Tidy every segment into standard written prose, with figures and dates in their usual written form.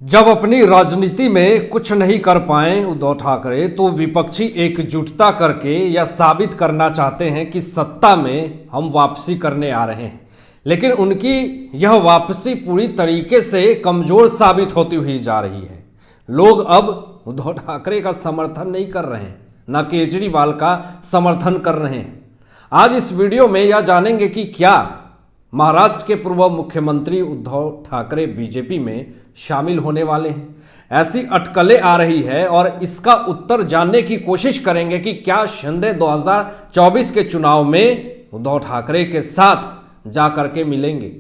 जब अपनी राजनीति में कुछ नहीं कर पाए उद्धव ठाकरे तो विपक्षी एकजुटता करके यह साबित करना चाहते हैं कि सत्ता में हम वापसी करने आ रहे हैं। लेकिन उनकी यह वापसी पूरी तरीके से कमजोर साबित होती हुई जा रही है। लोग अब उद्धव ठाकरे का समर्थन नहीं कर रहे हैं, न केजरीवाल का समर्थन कर रहे हैं। आज इस वीडियो में यह जानेंगे कि क्या महाराष्ट्र के पूर्व मुख्यमंत्री उद्धव ठाकरे बीजेपी में शामिल होने वाले हैं। ऐसी अटकलें आ रही है और इसका उत्तर जानने की कोशिश करेंगे कि क्या शिंदे 2024 के चुनाव में उद्धव ठाकरे के साथ जाकर के मिलेंगे।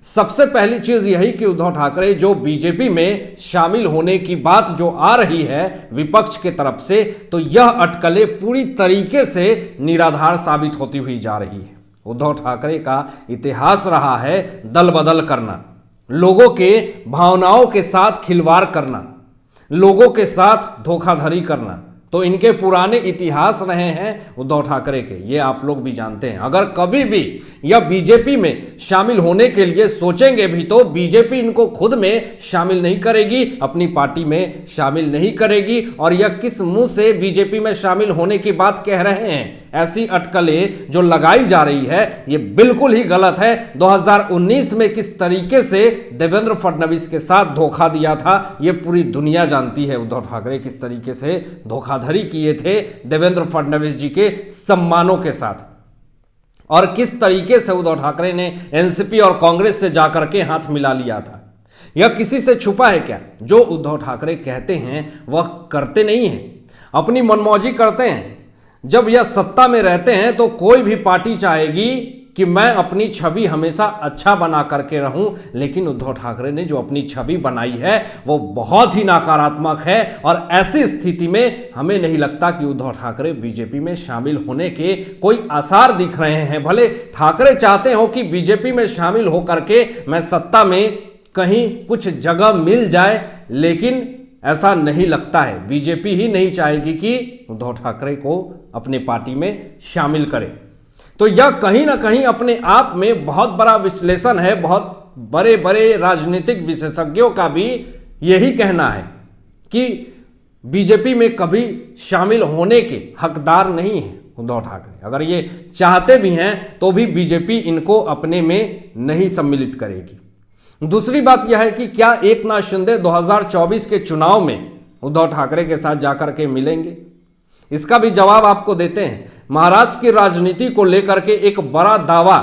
सबसे पहली चीज यही कि उद्धव ठाकरे जो बीजेपी में शामिल होने की बात जो आ रही है विपक्ष के तरफ से, तो यह अटकलें पूरी तरीके से निराधार साबित होती हुई जा रही है। उद्धव ठाकरे का इतिहास रहा है दल बदल करना, लोगों के भावनाओं के साथ खिलवाड़ करना, लोगों के साथ धोखाधड़ी करना। तो इनके पुराने इतिहास रहे हैं उद्धव ठाकरे के, ये आप लोग भी जानते हैं। अगर कभी भी यह बीजेपी में शामिल होने के लिए सोचेंगे भी तो बीजेपी इनको खुद में शामिल नहीं करेगी, अपनी पार्टी में शामिल नहीं करेगी। और यह किस मुंह से बीजेपी में शामिल होने की बात कह रहे हैं। ऐसी अटकलें जो लगाई जा रही है ये बिल्कुल ही गलत है। 2019 में किस तरीके से देवेंद्र फडणवीस के साथ धोखा दिया था ये पूरी दुनिया जानती है। उद्धव ठाकरे किस तरीके से धोखाधड़ी किए थे देवेंद्र फडणवीस जी के सम्मानों के साथ, और किस तरीके से उद्धव ठाकरे ने एनसीपी और कांग्रेस से जाकर के हाथ मिला लिया था। यह किसी से छुपा है क्या? जो उद्धव ठाकरे कहते हैं वह करते नहीं हैं, अपनी मनमौजी करते हैं। जब यह सत्ता में रहते हैं तो कोई भी पार्टी चाहेगी कि मैं अपनी छवि हमेशा अच्छा बना करके रहूं, लेकिन उद्धव ठाकरे ने जो अपनी छवि बनाई है वो बहुत ही नकारात्मक है। और ऐसी स्थिति में हमें नहीं लगता कि उद्धव ठाकरे बीजेपी में शामिल होने के कोई आसार दिख रहे हैं। भले ठाकरे चाहते हो कि बीजेपी में शामिल होकर के मैं सत्ता में कहीं कुछ जगह मिल जाए, लेकिन ऐसा नहीं लगता है। बीजेपी ही नहीं चाहेगी कि उद्धव ठाकरे को अपने पार्टी में शामिल करे। तो यह कहीं ना कहीं अपने आप में बहुत बड़ा विश्लेषण है। बहुत बड़े बड़े राजनीतिक विशेषज्ञों का भी यही कहना है कि बीजेपी में कभी शामिल होने के हकदार नहीं है उद्धव ठाकरे। अगर ये चाहते भी हैं तो भी बीजेपी इनको अपने में नहीं सम्मिलित करेगी। दूसरी बात यह है कि क्या एकनाथ शिंदे 2024 के चुनाव में उद्धव ठाकरे के साथ जाकर के मिलेंगे? इसका भी जवाब आपको देते हैं। महाराष्ट्र की राजनीति को लेकर के एक बड़ा दावा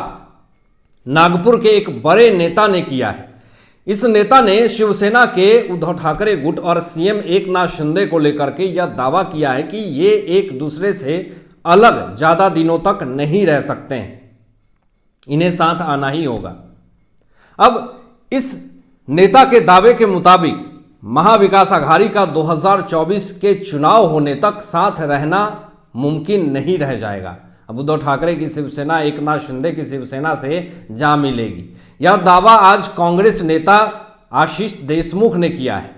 नागपुर के एक बड़े नेता ने किया है। इस नेता ने शिवसेना के उद्धव ठाकरे गुट और सीएम एकनाथ शिंदे को लेकर के यह दावा किया है कि ये एक दूसरे से अलग ज्यादा दिनों तक नहीं रह सकते हैं, इन्हें साथ आना ही होगा। अब इस नेता के दावे के मुताबिक महाविकास अघाड़ी का 2024 के चुनाव होने तक साथ रहना मुमकिन नहीं रह जाएगा। अब उद्धव ठाकरे की शिवसेना एकनाथ शिंदे की शिवसेना से जा मिलेगी। यह दावा आज कांग्रेस नेता आशीष देशमुख ने किया है।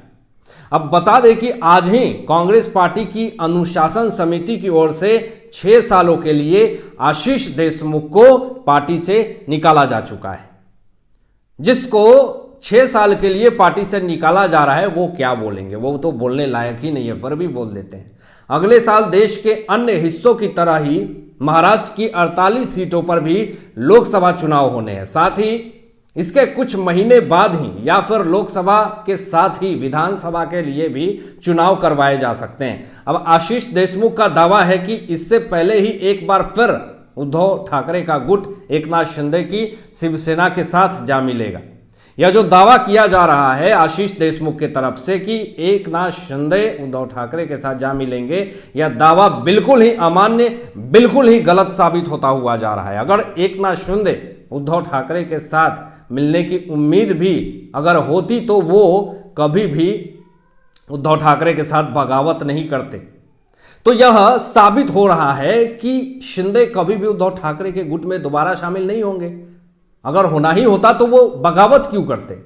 अब बता दें कि आज ही कांग्रेस पार्टी की अनुशासन समिति की ओर से 6 सालों के लिए आशीष देशमुख को पार्टी से निकाला जा चुका है। जिसको 6 साल के लिए पार्टी से निकाला जा रहा है वो क्या बोलेंगे, वो तो बोलने लायक ही नहीं है, पर भी बोल देते हैं। अगले साल देश के अन्य हिस्सों की तरह ही महाराष्ट्र की 48 सीटों पर भी लोकसभा चुनाव होने हैं। साथ ही इसके कुछ महीने बाद ही या फिर लोकसभा के साथ ही विधानसभा के लिए भी चुनाव करवाए जा सकते हैं। अब आशीष देशमुख का दावा है कि इससे पहले ही एक बार फिर उद्धव ठाकरे का गुट एकनाथ शिंदे की शिवसेना के साथ जा मिलेगा। यह जो दावा किया जा रहा है आशीष देशमुख की तरफ से कि एकनाथ शिंदे उद्धव ठाकरे के साथ जा मिलेंगे, यह दावा बिल्कुल ही अमान्य, बिल्कुल ही गलत साबित होता हुआ जा रहा है। अगर एकनाथ शिंदे उद्धव ठाकरे के साथ मिलने की उम्मीद भी अगर होती तो वो कभी भी उद्धव ठाकरे के साथ बगावत नहीं करते। तो यह साबित हो रहा है कि शिंदे कभी भी उद्धव ठाकरे के गुट में दोबारा शामिल नहीं होंगे। अगर होना ही होता तो वो बगावत क्यों करते?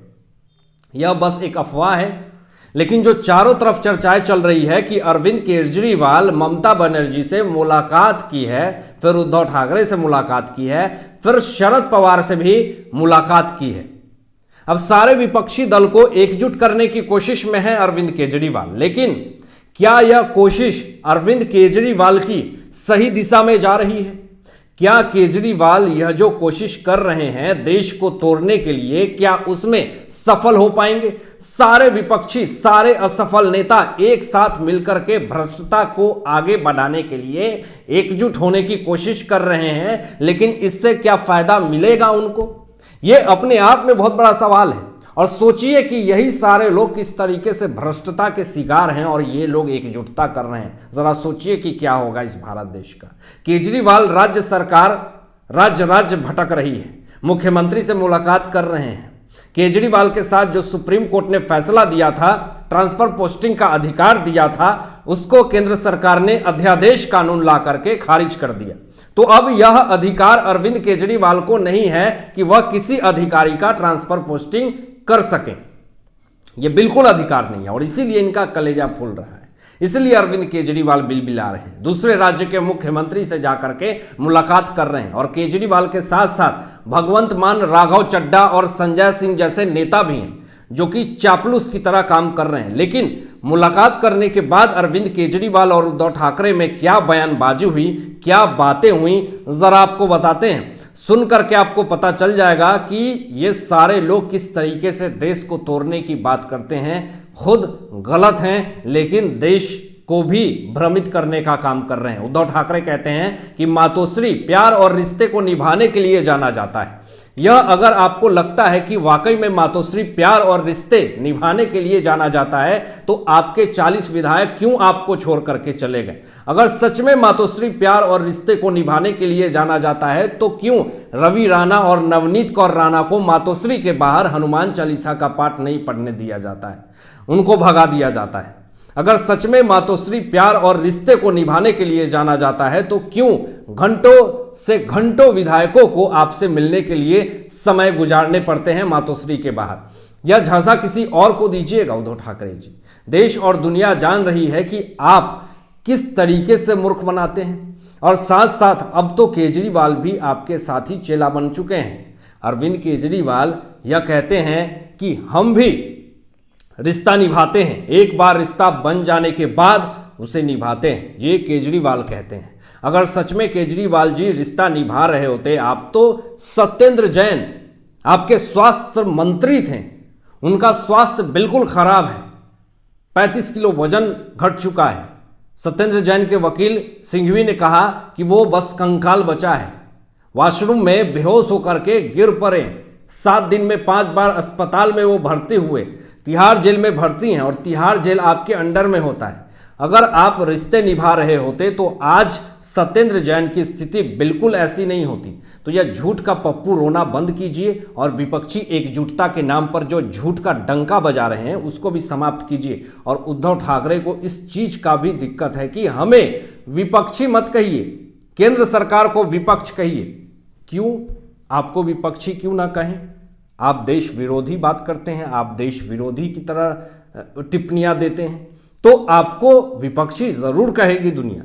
यह बस एक अफवाह है। लेकिन जो चारों तरफ चर्चाएं चल रही है कि अरविंद केजरीवाल ममता बनर्जी से मुलाकात की है, फिर उद्धव ठाकरे से मुलाकात की है, फिर शरद पवार से भी मुलाकात की है। अब सारे विपक्षी दल को एकजुट करने की कोशिश में है अरविंद केजरीवाल, लेकिन क्या यह कोशिश अरविंद केजरीवाल की सही दिशा में जा रही है? क्या केजरीवाल यह जो कोशिश कर रहे हैं देश को तोड़ने के लिए, क्या उसमें सफल हो पाएंगे? सारे विपक्षी, सारे असफल नेता एक साथ मिलकर के भ्रष्टता को आगे बढ़ाने के लिए एकजुट होने की कोशिश कर रहे हैं, लेकिन इससे क्या फायदा मिलेगा उनको? यह अपने आप में बहुत बड़ा सवाल है। और सोचिए कि यही सारे लोग किस तरीके से भ्रष्टता के शिकार हैं और ये लोग एकजुटता कर रहे हैं। जरा सोचिए कि क्या होगा इस भारत देश का। केजरीवाल राज्य सरकार राज्य राज्य भटक रही है, मुख्यमंत्री से मुलाकात कर रहे हैं। केजरीवाल के साथ जो सुप्रीम कोर्ट ने फैसला दिया था, ट्रांसफर पोस्टिंग का अधिकार दिया था, उसको केंद्र सरकार ने अध्यादेश कानून ला करके खारिज कर दिया। तो अब यह अधिकार अरविंद केजरीवाल को नहीं है कि वह किसी अधिकारी का ट्रांसफर पोस्टिंग कर सकें। यह बिल्कुल अधिकार नहीं है और इसीलिए इनका कलेजा फूल रहा है। इसलिए अरविंद केजरीवाल बिलबिला रहे हैं, दूसरे राज्य के मुख्यमंत्री से जाकर के मुलाकात कर रहे हैं। और केजरीवाल के साथ साथ भगवंत मान, राघव चड्ढा और संजय सिंह जैसे नेता भी हैं जो कि चापलूस की तरह काम कर रहे हैं। लेकिन मुलाकात करने के बाद अरविंद केजरीवाल और उद्धव ठाकरे में क्या बयानबाजी हुई, क्या बातें हुई, जरा आपको बताते हैं। सुन करके आपको पता चल जाएगा कि ये सारे लोग किस तरीके से देश को तोड़ने की बात करते हैं, खुद गलत हैं लेकिन देश को भी भ्रमित करने का काम कर रहे हैं। उद्धव ठाकरे कहते हैं कि मातोश्री प्यार और रिश्ते को निभाने के लिए जाना जाता है। यह अगर आपको लगता है कि वाकई में मातोश्री प्यार और रिश्ते निभाने के लिए जाना जाता है तो आपके 40 विधायक क्यों आपको छोड़ करके चले गए? अगर सच में मातोश्री प्यार और रिश्ते को निभाने के लिए जाना जाता है तो क्यों रवि राणा और नवनीत कौर राणा को मातोश्री के बाहर हनुमान चालीसा का पाठ नहीं पढ़ने दिया जाता है, उनको भगा दिया जाता है? अगर सच में मातोश्री प्यार और रिश्ते को निभाने के लिए जाना जाता है तो क्यों घंटों से घंटों विधायकों को आपसे मिलने के लिए समय गुजारने पड़ते हैं मातोश्री के बाहर? यह झांसा किसी और को दीजिएगा उद्धव ठाकरे जी। देश और दुनिया जान रही है कि आप किस तरीके से मूर्ख बनाते हैं। और साथ साथ अब तो केजरीवाल भी आपके साथी चेला बन चुके हैं। अरविंद केजरीवाल यह कहते हैं कि हम भी रिश्ता निभाते हैं, एक बार रिश्ता बन जाने के बाद उसे निभाते हैं, ये केजरीवाल कहते हैं। अगर सच में केजरीवाल जी रिश्ता निभा रहे होते, आप तो सत्येंद्र जैन आपके स्वास्थ्य मंत्री थे, उनका स्वास्थ्य बिल्कुल खराब है, 35 किलो वजन घट चुका है। सत्येंद्र जैन के वकील सिंघवी ने कहा कि वो बस कंकाल बचा है, वॉशरूम में बेहोश होकर के गिर पड़े, 7 दिन में 5 बार अस्पताल में वो भर्ती हुए, तिहाड़ जेल में भर्ती हैं और तिहाड़ जेल आपके अंडर में होता है। अगर आप रिश्ते निभा रहे होते तो आज सत्येंद्र जैन की स्थिति बिल्कुल ऐसी नहीं होती। तो यह झूठ का पप्पू रोना बंद कीजिए और विपक्षी एकजुटता के नाम पर जो झूठ का डंका बजा रहे हैं उसको भी समाप्त कीजिए। और उद्धव ठाकरे को इस चीज का भी दिक्कत है कि हमें विपक्षी मत कहिए, केंद्र सरकार को विपक्ष कहिए। क्यों? आपको विपक्षी क्यों ना कहें? आप देश विरोधी बात करते हैं, आप देश विरोधी की तरह टिप्पणियां देते हैं, तो आपको विपक्षी जरूर कहेगी दुनिया।